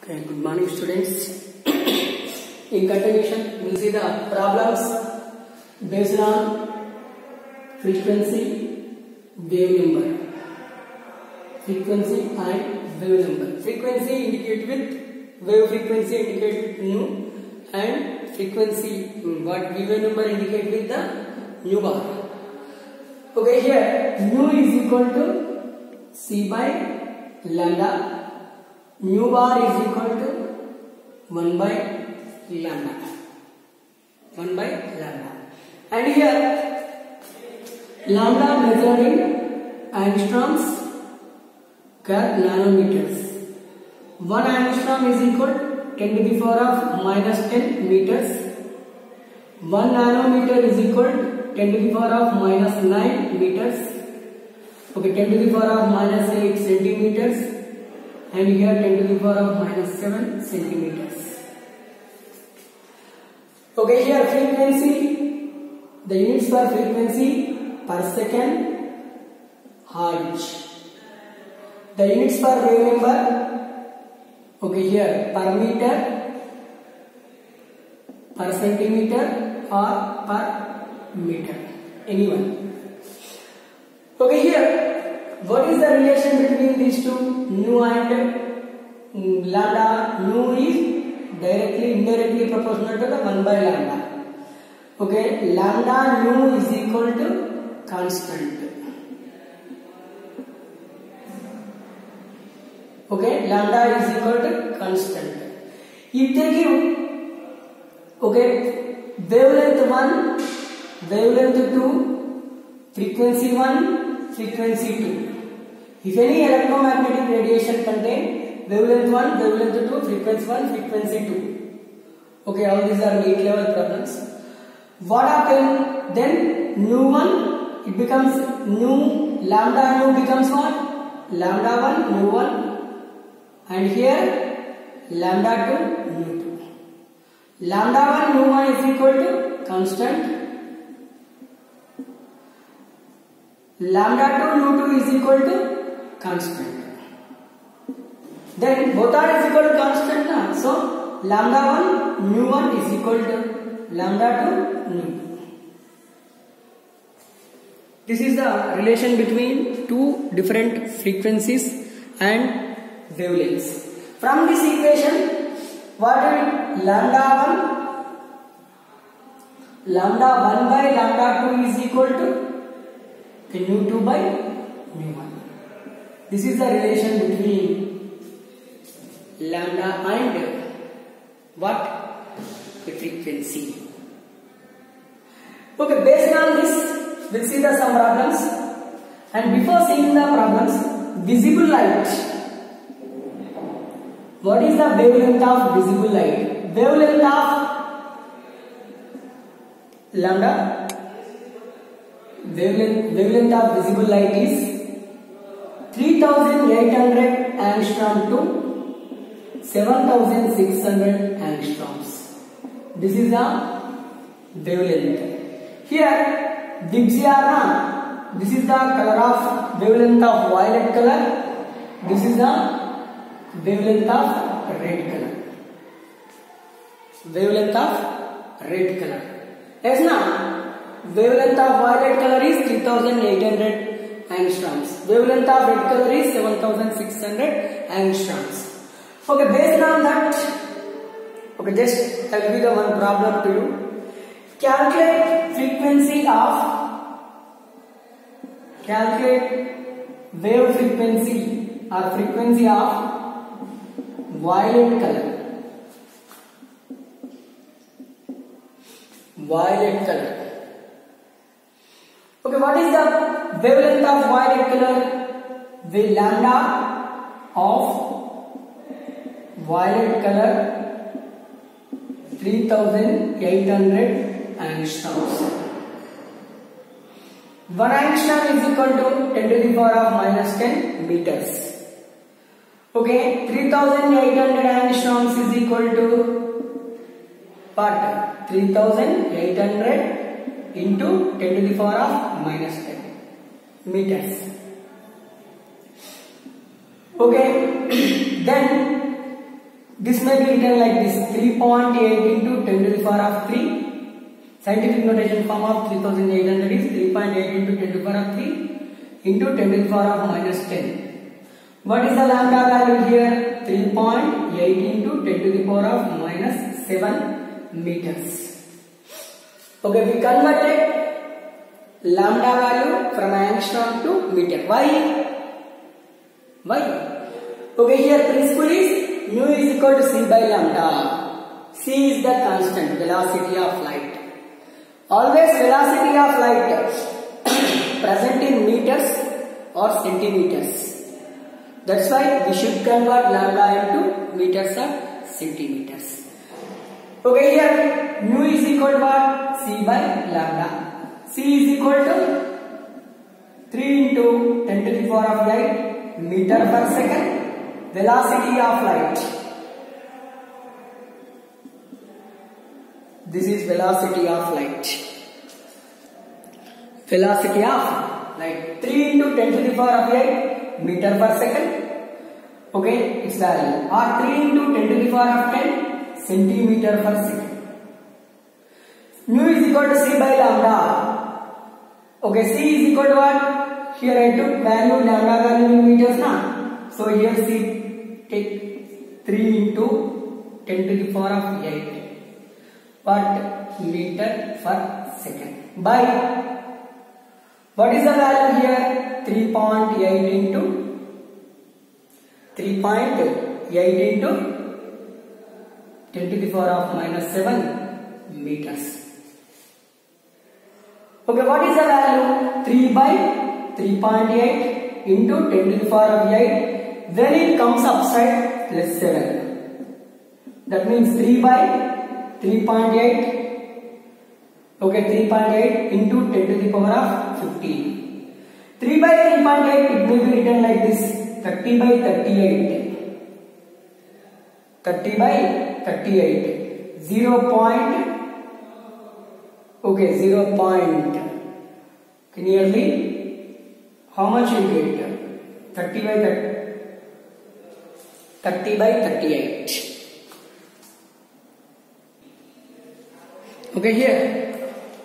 Okay, good morning students. In continuation, we will see the problems based on frequency, wave number. Frequency and wave number. Frequency indicate with wave frequency indicate with nu, and frequency what wave number indicate with the nu bar. Okay, here nu is equal to c by lambda. Nu bar is equal to 1 by lambda. 1 by lambda. And here lambda measured in angstroms, nanometers. 1 angstrom is equal to 10 to the power of minus 10 meters. 1 nanometer is equal to 10 to the power of minus 9 meters. Okay, 10 to the power of minus 8 centimeters. And here 10 to the power of minus 7 centimeters. Okay, here frequency, the units for frequency per second, hertz. The units for wave number, okay, here per meter, per centimeter or per meter, anyone. Okay, here what is the relation between these two, nu and lambda? Nu is indirectly proportional to the 1 by lambda. Okay, lambda nu is equal to constant. Okay, lambda is equal to constant. If they give, okay, wavelength 1, wavelength 2, frequency 1, frequency 2. If any electromagnetic radiation contain wavelength 1, wavelength 2, frequency 1, frequency 2. Okay, all these are gate level problems. What happens then? Nu 1, it becomes nu, lambda nu becomes what? Lambda 1, nu 1. And here lambda 2, nu 2. Lambda 1, nu 1 is equal to constant. Lambda 2, nu 2 is equal to constant. Then both are is equal to constant now. So lambda 1, nu 1 is equal to lambda 2, nu 2. This is the relation between two different frequencies and wavelengths. From this equation, what is lambda 1 by lambda 2 is equal to nu 2 by nu 1. This is the relation between lambda and what? The frequency. Okay, based on this, we'll see the some problems. And before seeing the problems, visible light. What is the wavelength of visible light? Wavelength of lambda. Wavelength of visible light is 3800 angstrom to 7600 angstroms. This is the wavelength. Here Dibsiarna, this is the color of wavelength of violet color. This is the wavelength of red color. Wavelength of red color. Yes, now wavelength of violet color is 3800 angstroms. Wavelength of red color is 7600 angstroms. Okay, based on that, okay, just I will give the one problem to you. Calculate wave frequency or frequency of violet color. Violet color. Okay, what is the wavelength of violet color? The lambda of violet color 3800 angstroms. 1 angstrom is equal to 10 to the power of minus 10 meters. Okay, 3800 angstroms is equal to what? 3800 into 10 to the power of minus 10 meters. Okay, then This may be written like this: 3.8 into 10 to the power of 3. Scientific notation form of 3800 is 3.8 into 10 to the power of 3 into 10 to the power of minus 10. What is the lambda value here? 3.8 into 10 to the power of minus 7 meters. Okay, we converted lambda value from angstrom to meter. Why? Okay, here principle is mu is equal to c by lambda. C is the constant velocity of light. Always velocity of light present in meters or centimeters. That's why we should convert lambda into meters or centimeters. Okay, here mu is equal to what? C by lambda. C is equal to 3 into 10 to the power of 8 meter per second. Velocity of light. This is velocity of light. Velocity of light. 3 into 10 to the power of 8 meter per second. Okay, its value. Or 3 into 10 to the power of 10 centimeter per second. Mu is equal to c by lambda. Okay, c is equal to what? Here I took value lambda value in meters now. So here c take 3 into 10 to the power of 8 what meter per second by what is the value here? 3.8 into 10 to the power of minus 7 meters. Okay, what is the value? 3 by 3.8 into 10 to the power of 8. When it comes upside, plus 7. That means 3 by 3.8. Okay, 3.8 into 10 to the power of 15. 3 by 3.8, it may be written like this: 30 by 38. 30 by 38. 0. Okay, 0. Nearly how much you get? 30 by 38. Okay, here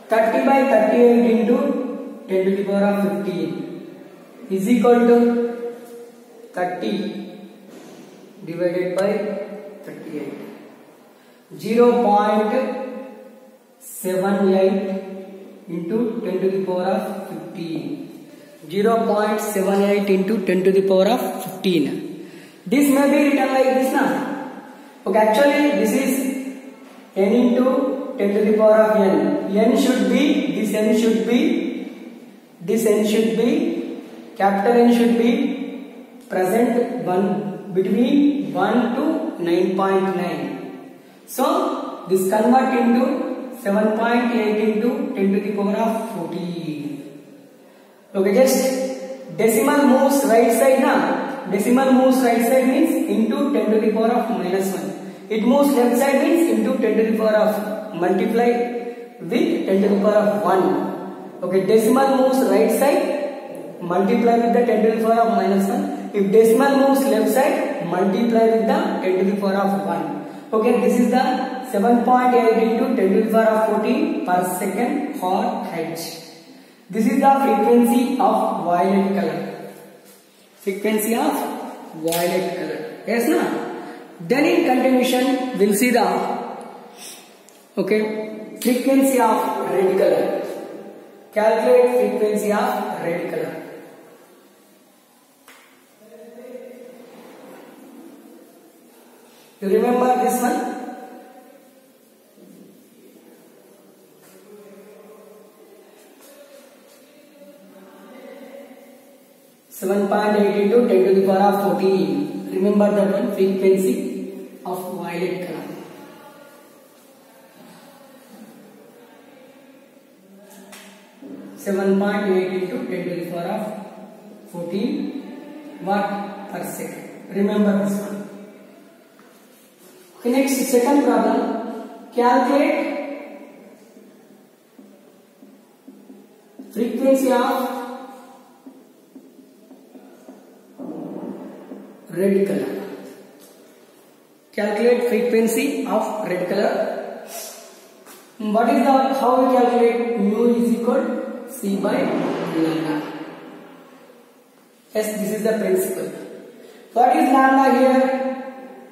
30 by 38 into 10 to the power of 15 is equal to 30 divided by 38. 0.78 into 10 to the power of 15. 0.78 into 10 to the power of 15. This may be written like this now. Okay, actually this is n into 10 to the power of n. N should be, this n should be, capital N should be present between 1 to 9.9. So this convert into 7.8 into 10 to the power of 14. Okay, just decimal moves right side now. Decimal moves right side means into 10 to the power of minus 1. It moves left side means into 10 to the power of multiply with 10 to the power of 1. Okay, decimal moves right side, multiply with the 10 to the power of minus 1. If decimal moves left side, multiply with the 10 to the power of 1. Okay, this is the 7.8 into 10 to the power of 14 per second or hertz. This is the frequency of violet color. Frequency of violet color. Yes, na? Then in continuation, we'll see the frequency of red color. Calculate frequency of red color. You remember this one? (7.8 into 10 to the power of 14). Remember that one, frequency of violet color. (7.8 into 10 to the power of 14 watt per second). Remember this one. Okay, next, second problem. Calculate frequency of red color. calculate frequency of red color. What is the, how we calculate? Mu is equal C by lambda. Yes, this is the principle. What is lambda here?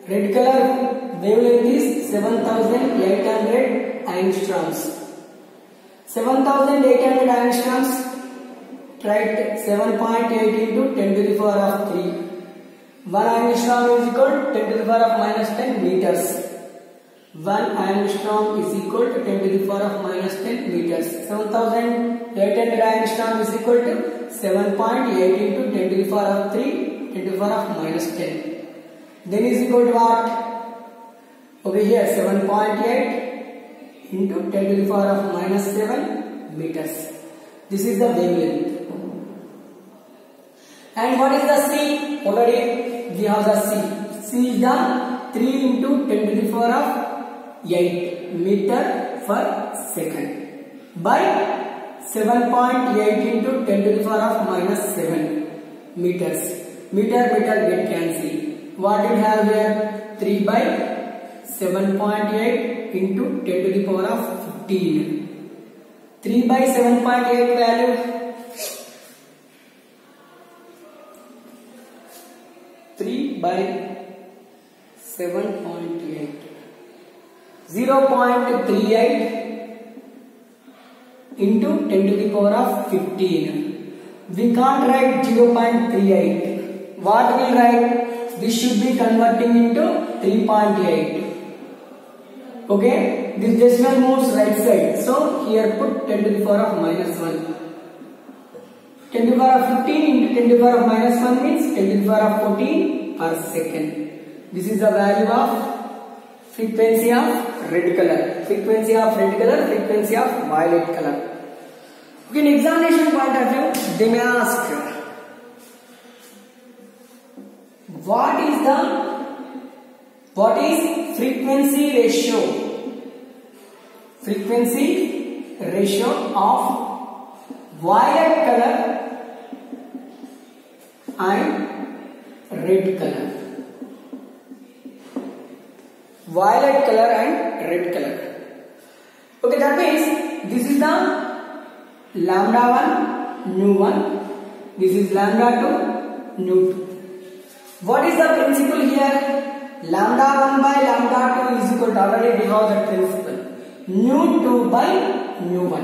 Red color wavelength is 7800 angstroms. 7800 angstroms, write 7.8 into 10 to the power of 3. 1 angstrom is equal to 10 to the power of minus 10 meters. 1 angstrom is equal to 10 to the power of minus 10 meters. 7800 angstrom is equal to 7.8 into 10 to the power of 3, 10 to the power of minus 10. Then is equal to what? Okay, here 7.8 into 10 to the power of minus 7 meters. This is the wavelength. And what is the C? Already we have the C. C is the 3 into 10 to the power of 8 meter per second by 7.8 into 10 to the power of minus 7 meters. Meter get cancelled. What we have here? 3 by 7.8 into 10 to the power of 15. 3 by 7.8 value. 3 by 7.8. 0.38 into 10 to the power of 15. We can't write 0.38. What will write? This should be converting into 3.8. Okay, this decimal moves right side. So here put 10 to the power of minus 1. 10 to the power of 15 into 10 to the power of minus 1 means 10 to the power of 14 per second. This is the value of frequency of red color. Frequency of red color, frequency of violet color. Okay, in examination point of view, they may ask, what is frequency ratio? Frequency ratio of violet color and red color. Violet color and red color. Okay, that means this is the lambda 1, nu 1. This is lambda 2, nu 2. What is the principle here? Lambda 1 by lambda 2 is equal to, already we have that principle, nu 2 by nu 1.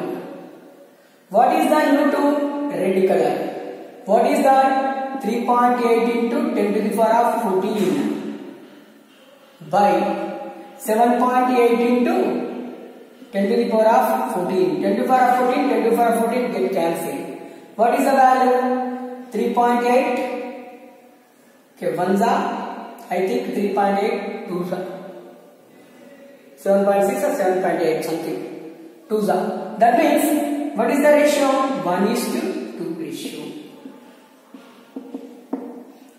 What is the nu 2? Red color. What is that? 3.8 into 10 to the power of 14 by 7.8 into 10 to the power of 14. 10 to the power of 14, 10 to the power of 14 get cancelled. What is the value? 3.8. Okay, 1's are, I think 3.8, 2's are 7.6 or 7.8 something. 2's are. That means, what is the ratio? 1:2 ratio.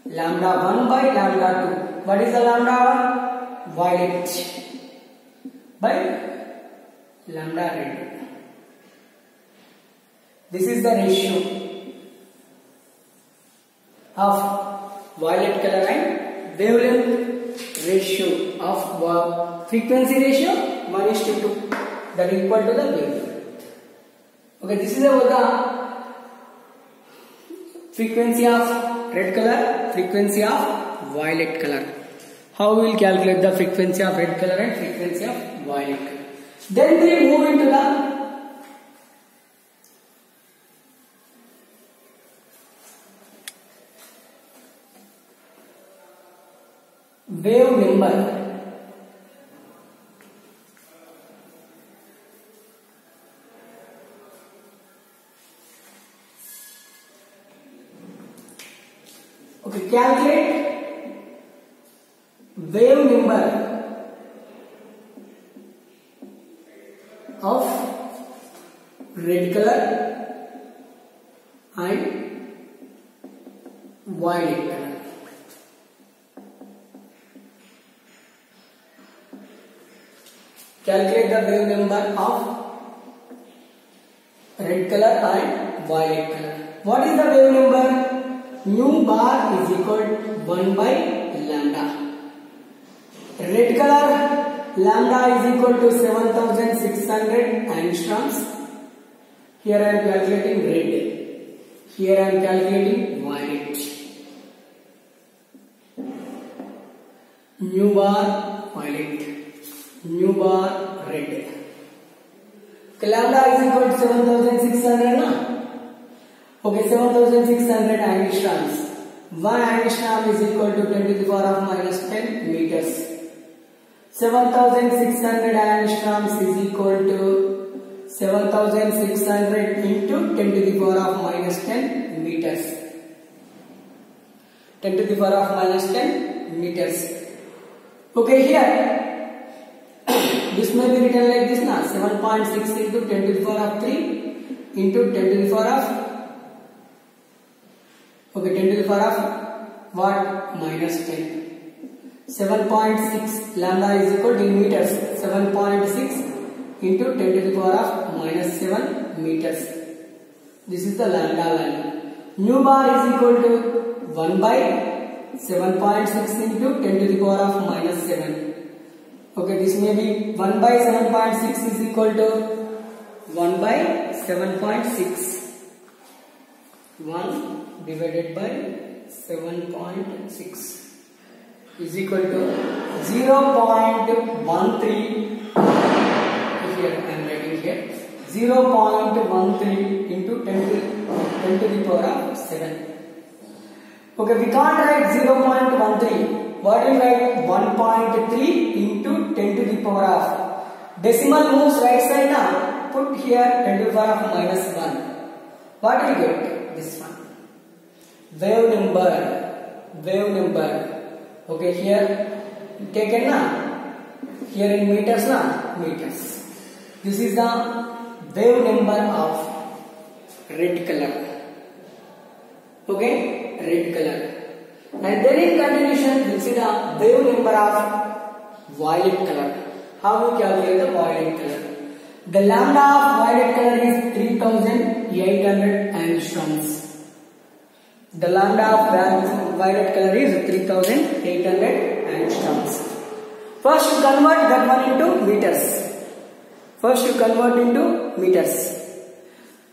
Lambda 1 by lambda 2. What is the lambda 1? Violet by lambda red. This is the ratio of violet color and wavelength ratio of frequency ratio 1:2. That is equal to the wavelength. Okay, this is about the frequency of red color, frequency of violet color. How we will calculate the frequency of red color and frequency of violet color. Then we move into the wave number. Okay, calculate wave number of red color and violet color. Calculate the wave number of red color and violet color. What is the wave number? Nu bar is equal to 1 by lambda. red color, lambda is equal to 7600 angstroms. Here I am calculating red. Here I am calculating violet. Nu bar violet, nu bar red. Lambda is equal to 7600 na? Okay, 7600 angstroms. 1 angstrom is equal to 10 to the power of minus 10 meters. 7600 angstroms is equal to 7600 into 10 to the power of minus 10 meters. 10 to the power of minus 10 meters. Okay, here this may be written like this now. 7.6 into 10 to the power of 3 into 10 to the power of 10 to the power of what? Minus 10. 7.6 lambda is equal to meters. 7.6 into 10 to the power of minus 7 meters. This is the lambda value. Nu bar is equal to 1 by 7.6 into 10 to the power of minus 7. Okay, this may be 1 by 7.6 is equal to 1 by 7.6. 1 divided by 7.6 is equal to 0.13. Here I am writing here 0.13 into 10 to the power of 7. Okay, we can't write 0.13. What will write? 1.3 into 10 to the power of. Decimal moves right side now. Put here 10 to the power of minus 1. What will you get? This one. Wave number. Okay, here taken na. Here in meters na. Meters. This is the wave number of red color. Okay, red color. And then in continuation, we see the wave number of violet color. How we calculate the violet color? The lambda of violet color is 3800 angstroms. The lambda of violet color is 3800 angstroms. First you convert that one into meters.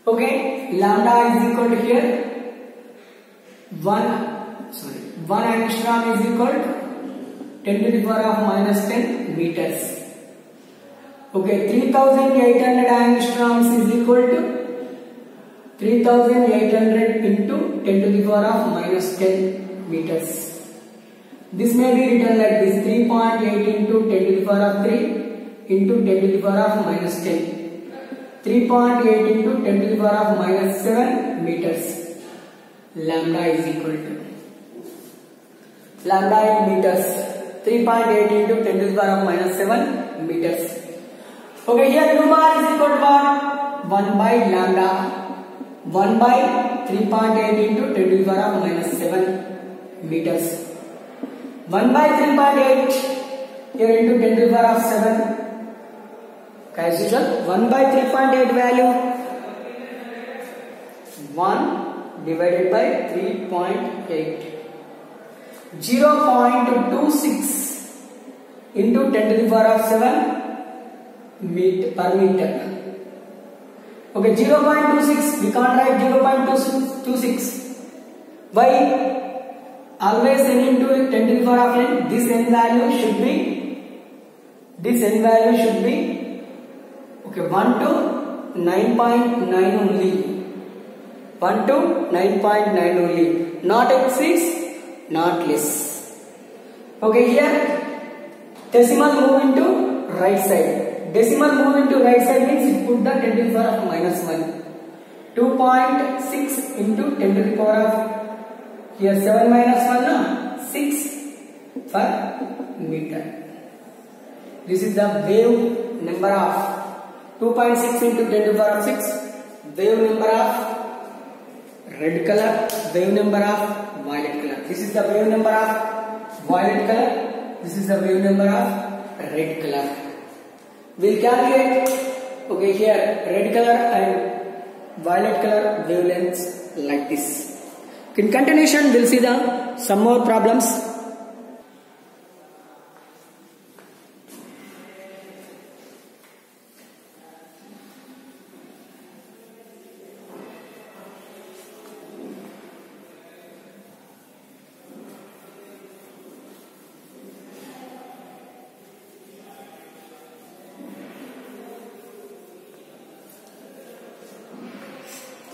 Okay, lambda is equal to here 1 angstrom is equal to 10 to the power of minus 10 meters. Okay, 3800 angstroms is equal to 3800 into 10 to the power of minus 10 meters. This may be written like this: 3.8 into 10 to the power of 3 into 10 to the power of minus 10. 3.8 into 10 to the power of minus 7 meters. Lambda is equal to lambda in meters. 3.8 into 10 to the power of minus 7 meters. Okay, here nu bar is equal to what? 1 by lambda. 1 by 3.8 into 10 to the power of minus 7 meters. 1 by 3.8 here into 10 to the power of 7. As usual, 1 by 3.8 value 1 divided by 3.8. 0.26 into 10 to the power of 7 per meter. Okay, 0.26, we can't write 0.26. Why? Always n into 10 to the power of n. This n value should be okay, 1 to 9.9 only. 1 to 9.9 only. Not exceeds, not less. Okay, here decimal move into right side. Decimal move into right side means you put the 10 to the power of minus 1. 2.6 into 10 to the power of here 7 minus 1 na 6 per meter. This is the wave number of 2.6 into 10 to the power of 6. Wave number of red color, wave number of violet color. This is the wave number of violet color. This is the wave number of red color. We'll calculate, okay, here red color and violet color wavelengths like this. In continuation, we'll see some more problems.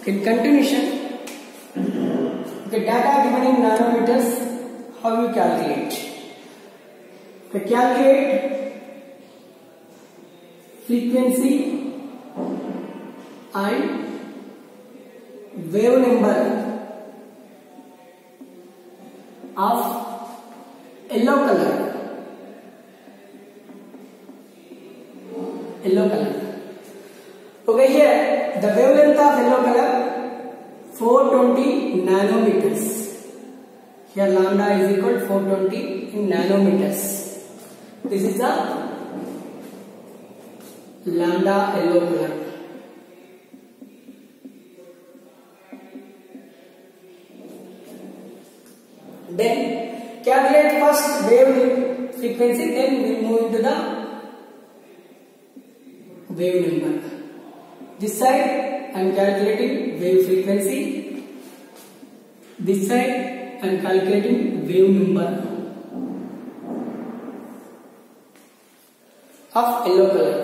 In continuation, the data given in nanometers, how you calculate? Calculate frequency and wave number of yellow color. Okay, here the wavelength of yellow color 420 nanometers. Here lambda is equal to 420 in nanometers. This is the lambda yellow color. Then calculate first wave frequency, then we move into the wave number. This side I am calculating wave frequency. This side I am calculating wave number of yellow color.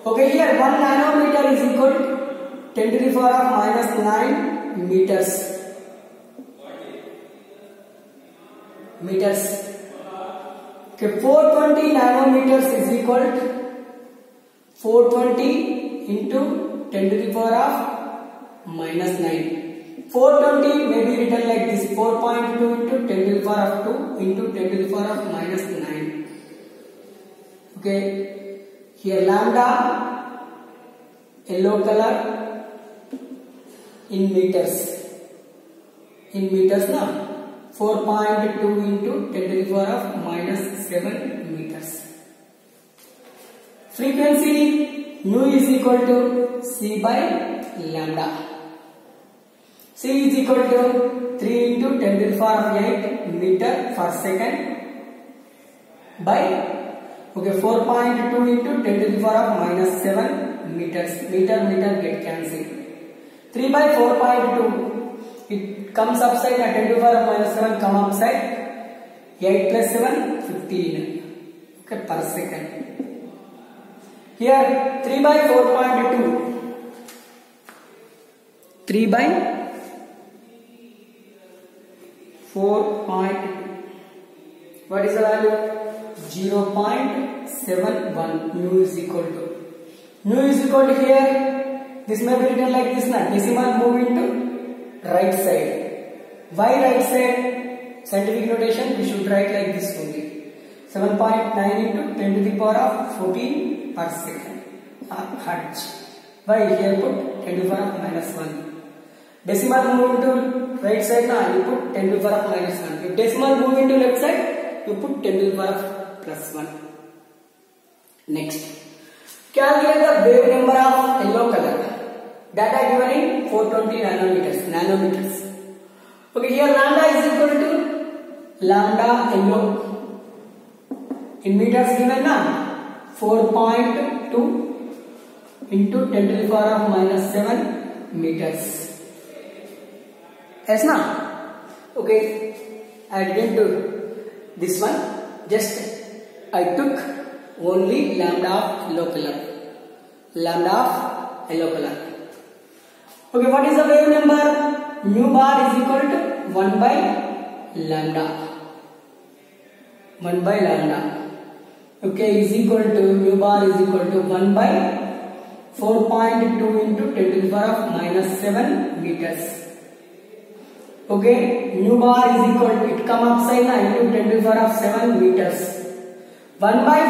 Okay, here 1 nanometer is equal to 10 to the power of minus 9 meters. Okay, 420 nanometers is equal to 420 into 10 to the power of minus 9. 420 may be written like this: 4.2 into 10 to the power of 2 into 10 to the power of minus 9. Okay, here lambda yellow color in meters. In meters now. 4.2 into 10 to the power of minus 7 meters. Frequency nu is equal to C by lambda. C is equal to 3 into 10 to the power of 8 meter per second by 4.2 into 10 to the power of minus 7 meters. Meter get cancelled. 3 by 4.2. It comes upside at 10 to the power of minus 7 come upside. 8 plus 7 15 per second. Here 3 by 4.2. 3 by 4.2. What is the value? 0.71. Nu is equal to. Nu is equal to here. This may be written like this now. Decimal move into right side. Why right side? Scientific notation we should write like this only. 7.9 into 10 to the power of 14 per second hertz. Why here put 10 to the power of minus 1. Decimal move into right side now you put 10 to the power of minus 1. If decimal move into left side you put 10 to the power of plus 1. Next, calculate the wave number of yellow color. Data given in 420 nanometers. Okay, here lambda is equal to lambda yellow in meters given now 4.2 into 10 to the power of minus 7 meters. Yes now? Okay, I didn't do this one. Just I took only lambda of yellow color. Lambda of yellow color. Okay, what is the wave number? Nu bar is equal to 1 by lambda. 1 by lambda. Okay, is equal to nu bar is equal to 1 by 4.2 into 10 to the power of minus 7 meters. Okay, nu bar is equal to, it come upside now into 10 to the power of 7 meters. 1 by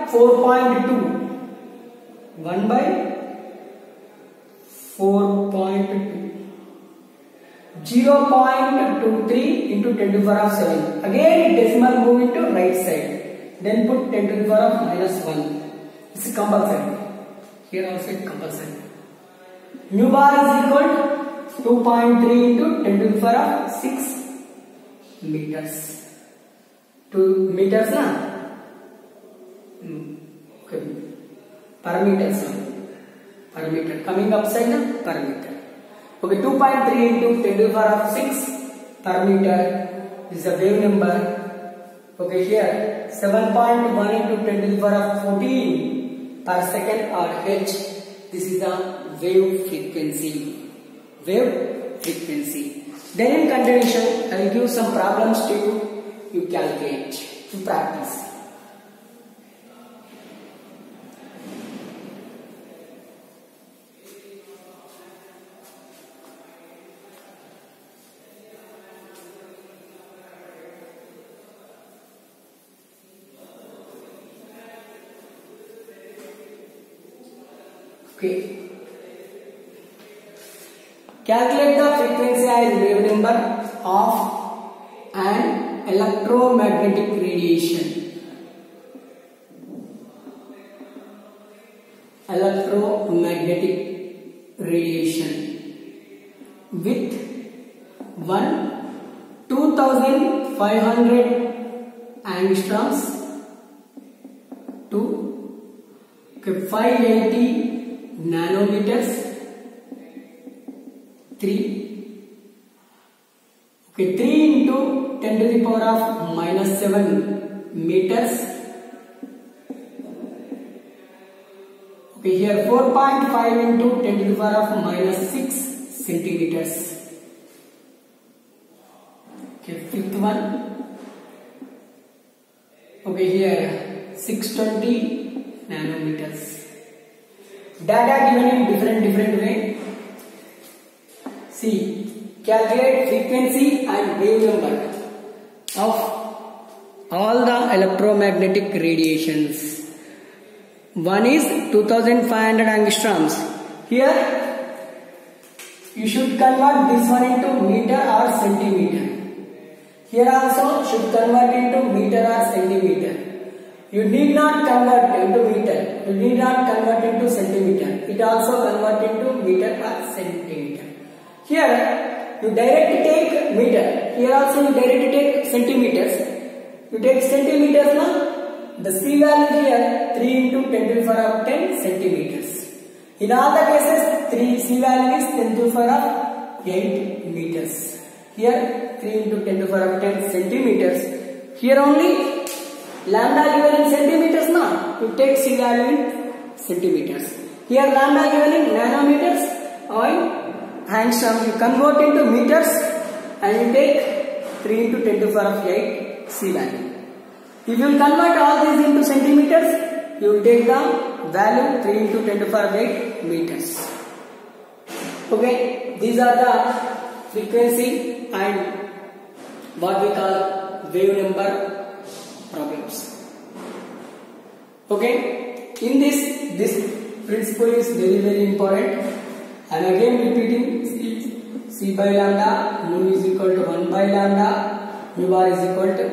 4.2. 1 by 4.2. 0.23 into 10 to the power of 7. Again decimal move into right side. Then put 10 to the power of minus 1. This is compulsory. Here also it compulsory. Nu bar is equal to 2.3 into 10 to the power of 6 meters. 2 meters na? Okay. Per meter. Per meter. Coming upside na? Per meter. Okay, 2.3 into 10 to the power of 6 per meter is the wave number. Okay, here 7.1 into 10 to the power of 14 per second or H. This is the wave frequency. Wave frequency. Then in continuation, I will give some problems to you. You calculate to practice. Okay. Calculate the frequency and wave number of an electromagnetic radiation. Electromagnetic radiation with 2500 angstroms to 580 nanometers. 3 into 10 to the power of -7 meters. Okay, here 4.5 into 10 to the power of -6 centimeters. Okay, fifth one. Okay, here 620 nanometers. Data given in different way. See, calculate frequency and wave number of all the electromagnetic radiations. One is 2500 angstroms. Here you should convert this one into meter or centimeter. Here also should convert into meter or centimeter. You need not convert into meter. You need not convert into centimeter. It also convert into meter or centimeter. Here you directly take meter. Here also you directly take centimeters. You take centimeters now. The C value here 3 into 10 to the power of 10 centimeters. In all the cases, 3 C value is 10 to the power of 8 meters. Here 3 into 10 to the power of 10 centimeters. Here only lambda given in centimeters now. You take C value in centimeters. Here lambda given in nanometers or angstrom. You convert into meters and you take 3 into 10 to the power of 8 C value. If you convert all these into centimeters, you will take the value 3 into 10 to the power of 8 meters. Okay, these are the frequency and what we call wave number problems. Okay, in this principle is very important. I am again repeating. C by lambda, mu is equal to 1 by lambda, mu bar is equal to,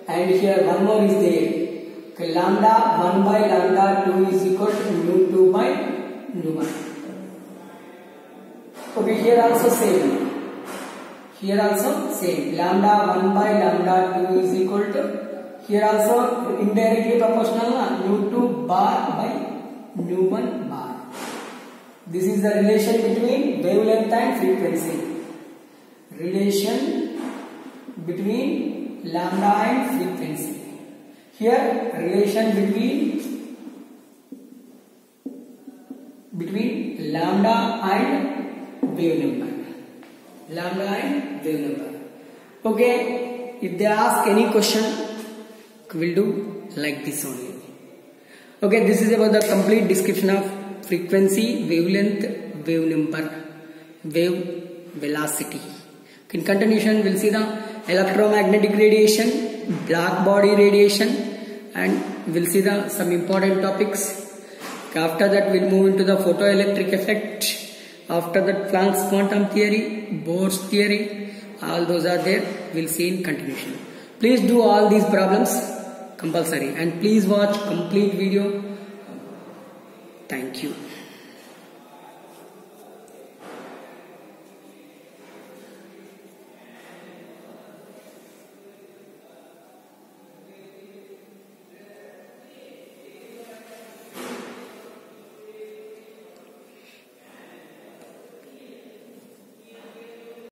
and here one more is there. Okay, lambda 1 by lambda 2 is equal to mu 2 by mu 1. Okay, here also same. Here also same. Lambda 1 by lambda 2 is equal to, here also indirectly proportional mu 2 bar by mu 1 bar. This is the relation between wavelength and frequency. Relation between lambda and frequency. Here relation between lambda and wave number. Lambda and wave number. Okay, if they ask any question, we'll do like this only. Okay, this is about the complete description of frequency, wavelength, wave number, wave velocity. In continuation, we'll see the electromagnetic radiation, black body radiation, and we'll see some important topics. After that, we'll move into the photoelectric effect. After that, Planck's quantum theory, Bohr's theory, all those are there. We'll see in continuation. Please do all these problems compulsory, and please watch complete video